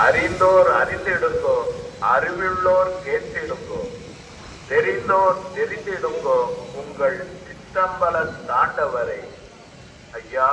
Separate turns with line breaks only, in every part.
அறிந்தோர் அறிந்திடுங்கோ, அறிவுள்ளோர் கேட்டிடுங்கோ, தெரிந்தோர் தெரிந்திடுங்கோ உங்கள் சிற்றம்பல தாண்டவரை. ஐயா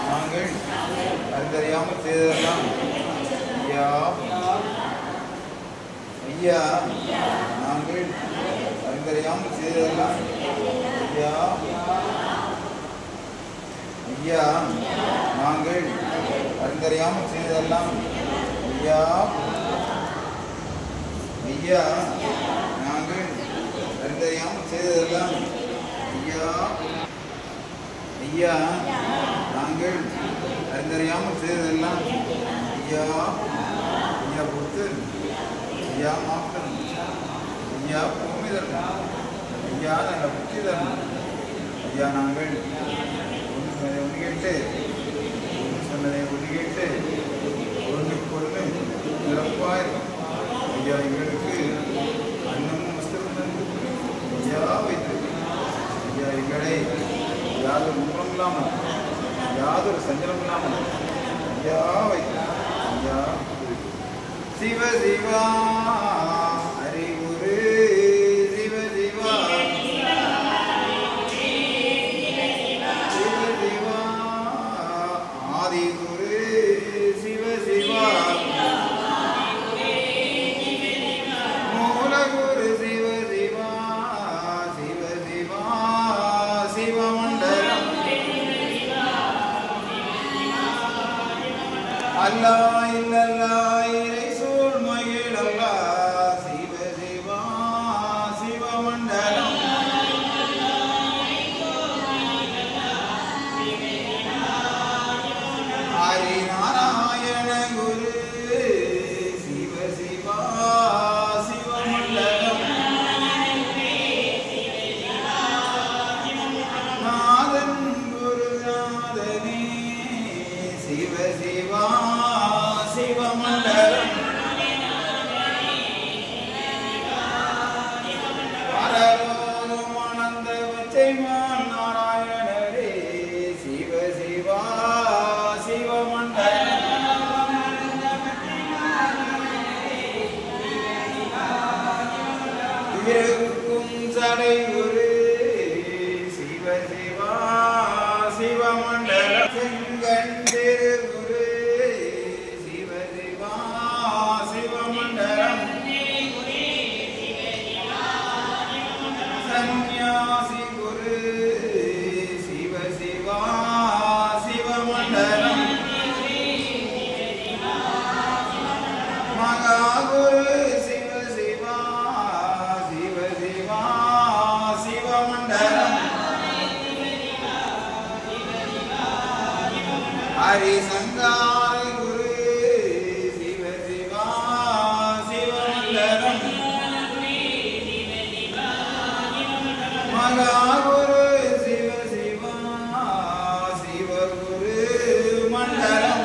நாங்கள் அறிந்தறியாமல் செய்ததெல்லாம் ஐயா ஐயா நாங்கள் அறிந்தறியாமல் செய்ததெல்லாம் ஐயா ஐயா நாங்கள் அறிந்தறியாமல் செய்ததெல்லாம் ஐயா ஐயா நாங்கள் அறிந்தறியாமல் செய்ததெல்லாம் ஐயா ஐயா நாங்கள் அறிந்தறியாமல் செய்ததெல்லாம் ஐயா ஐயா பொறுத்து ஐயா மாற்றம் ஐயா பூமி தரணும் ஐயா நல்ல புத்தி தரணும் ஐயா நாங்கள் ஒன்று கேட்டு ஒன்று சொன்னதை ஒன்று கேட்டு ஒன்றுக்கு நிரப்பாய் ஐயா எங்களுக்கு அன்னமும் வஸ்திரம் ஐயா வைத்து ஐயா எங்களை யாதொரு முகம் இல்லாமல் யாதொரு சஞ்சலம் இல்லாமல் ஐயா வைத்து ஐயா சிவ சிவா அறிவுரு சிவ சிவா சிவ சிவா ஆதிகுரு சிவ சிவா மூலகுரு சிவ சிவா சிவ சிவா சிவமண்டலம் அல்லா இல்லல்லா இறை சூழ் மகிழல்லா சிவ சிவா சிவமண்டலம் ஹரி நாராயண குரு சிவ சிவா சிவமண்டலம் நாதன் குருநாதனே சிவ சிவா சிவமண்டலம் பரலோகமானந்த பச்சைமான் நாராயணரே சிவ சிவா சிவமண்டலம் இருக்கும் சடை குரு சிவ சிவா சிவமண்டலம் செங்கண்டிரு குரு சிவ சிவா சிவமண்டலம் சந்நியாசி குரு சிவ சிவா சிவமண்டலம் மகாகுரு சிவ சிவா சிவ சிவா சிவமண்டலம் ஹரிசங்கார குரு சிவ சிவா சிவமண்டலம் மகாகுரு சிவ சிவா சிவகுரு மண்டலம்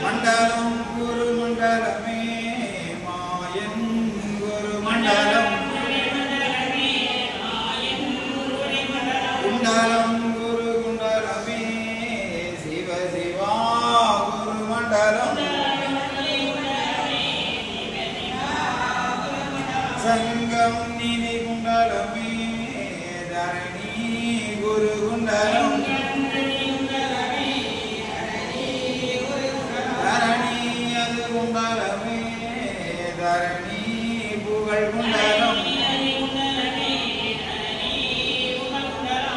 மண்டலம் குரு மண்டலமே மாயன் குரு மண்டலம் குண்டலம் குரு குண்டலமே சிவ சிவா குரு மண்டலம் சங்கம் நிதி குண்டலமே தரணி குரு குண்டலம் தரணி அது குண்டலமே தரணி புகழ் குண்டலம்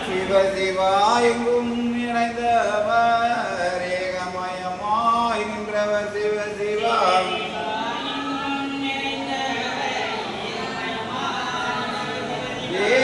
சிவ சிவா எங்கும் நிறைந்தவர் ஏகமயமாய் நின்றவர் சிவ சிவா ஏ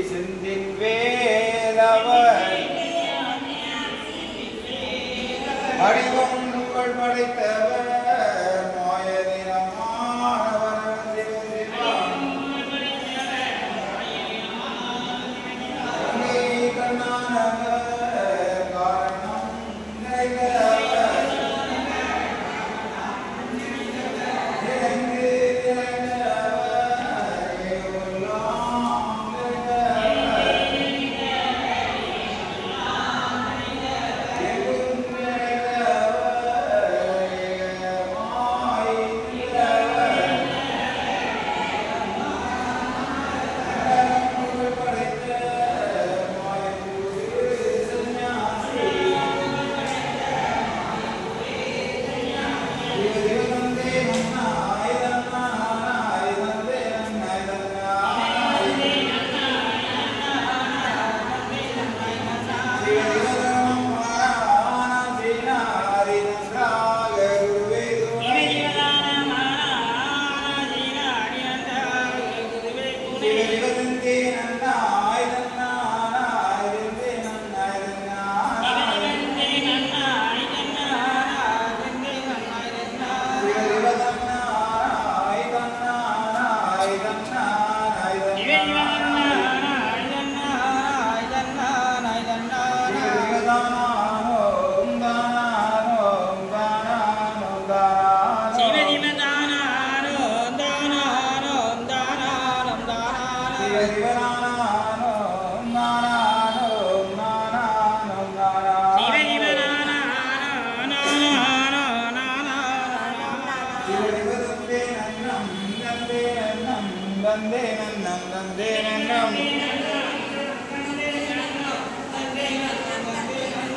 செந்தின் வேலவர் அடிவொன்றுகள் படைத்தவர் மாயதினமானவர்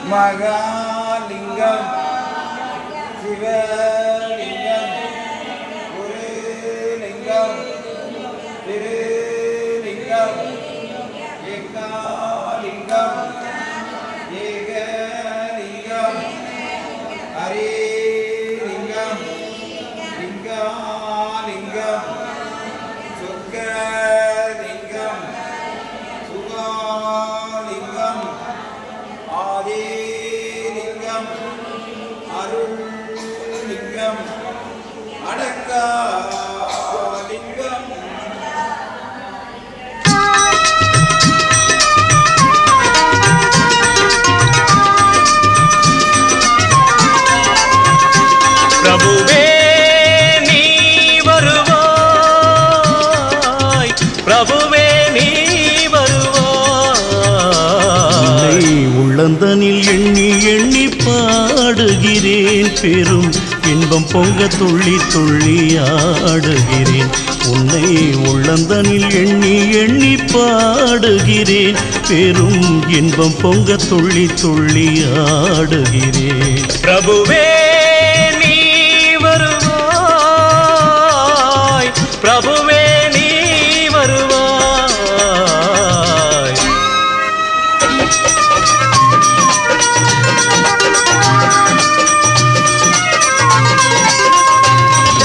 மகாலிங்கம் சிவலிங்கம் குருலிங்கம் திருலிங்கம் ஏகாலிங்கம் ஏகலிங்கம் ஹரிலிங்கம் லிங்காலிங்கம் சுக்கலிங்கம் சுகாலிங்கம் ஆதிலிங்கம் அருள்லிங்கம் அடக்காலிங்கம்
பிரபுவே நீ வருவாய், பிரபுவே நீ வருவாய். உள்ளந்தனில் எண்ணி எண்ணி பாடுகிறேன், பெரும் இன்பம் பொங்க துள்ளி துள்ளி ஆடுகிறேன். உன்னை உள்ளந்தனில் எண்ணி எண்ணி பாடுகிறேன், பெரும் இன்பம் பொங்க துள்ளி துள்ளி ஆடுகிறேன். பிரபுவே பிரபுவே நீ வருவாய்.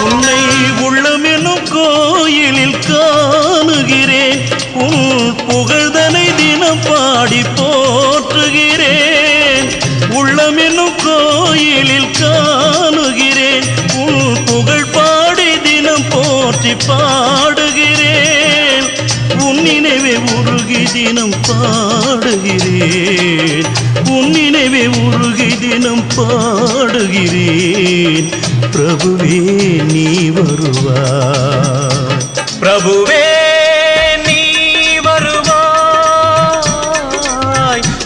உன்னை உள்ளமெனும் கோயிலில் காணுகிறேன், உன் புகழ்தனை தினம் பாடி போற்றுகிறேன். உள்ளமெனும் கோயிலில் காணுகிறேன், உன் புகழ் பாடி தினம் போற்றி பாடுகிறேன். உன் நினைவே உருகி தினம் பாடுகிறேன், உன் நினைவே உருகி தினம் பாடுகிறேன். பிரபுவே நீ வருவாய், பிரபுவே நீ வருவாய்,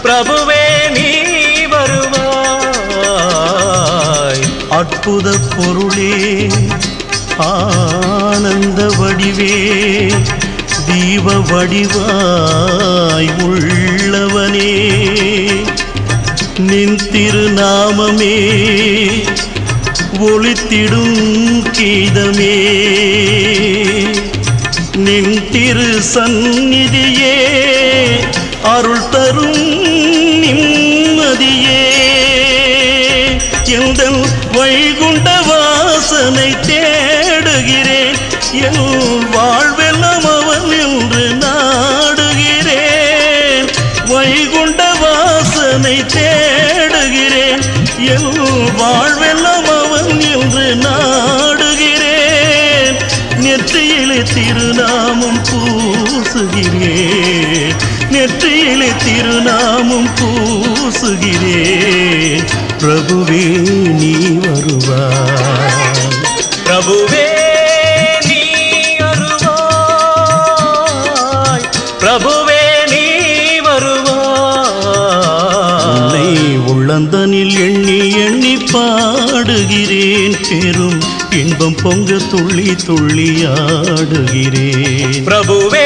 பிரபுவே நீ வருவாய். அற்புத பொருளே ஆனந்த வடிவே, தீப வடிவாய் உள்ளவனே, நின் திருநாமமே ஒளித்திடும் கீதமே. நின் திரு சந்நிதியே அருள் தரும் நிம்மதியே. எந்தன் வைகுண்ட வாசனை தேடுகிறேன், என் வாழ்வெல்லாம் அவன் என்று நான் திருநாமம் பூசுகிறேன். பிரபுவே நீ வருவாய், பிரபுவே நீ வருவாய், பிரபுவே நீ வருவாய். உன்னை உள்ளந்தனில் எண்ணி எண்ணி பாடுகிறேன். பெரும் இன்பம் பொங்க துள்ளி துள்ளி ஆடுகிறேன். பிரபுவே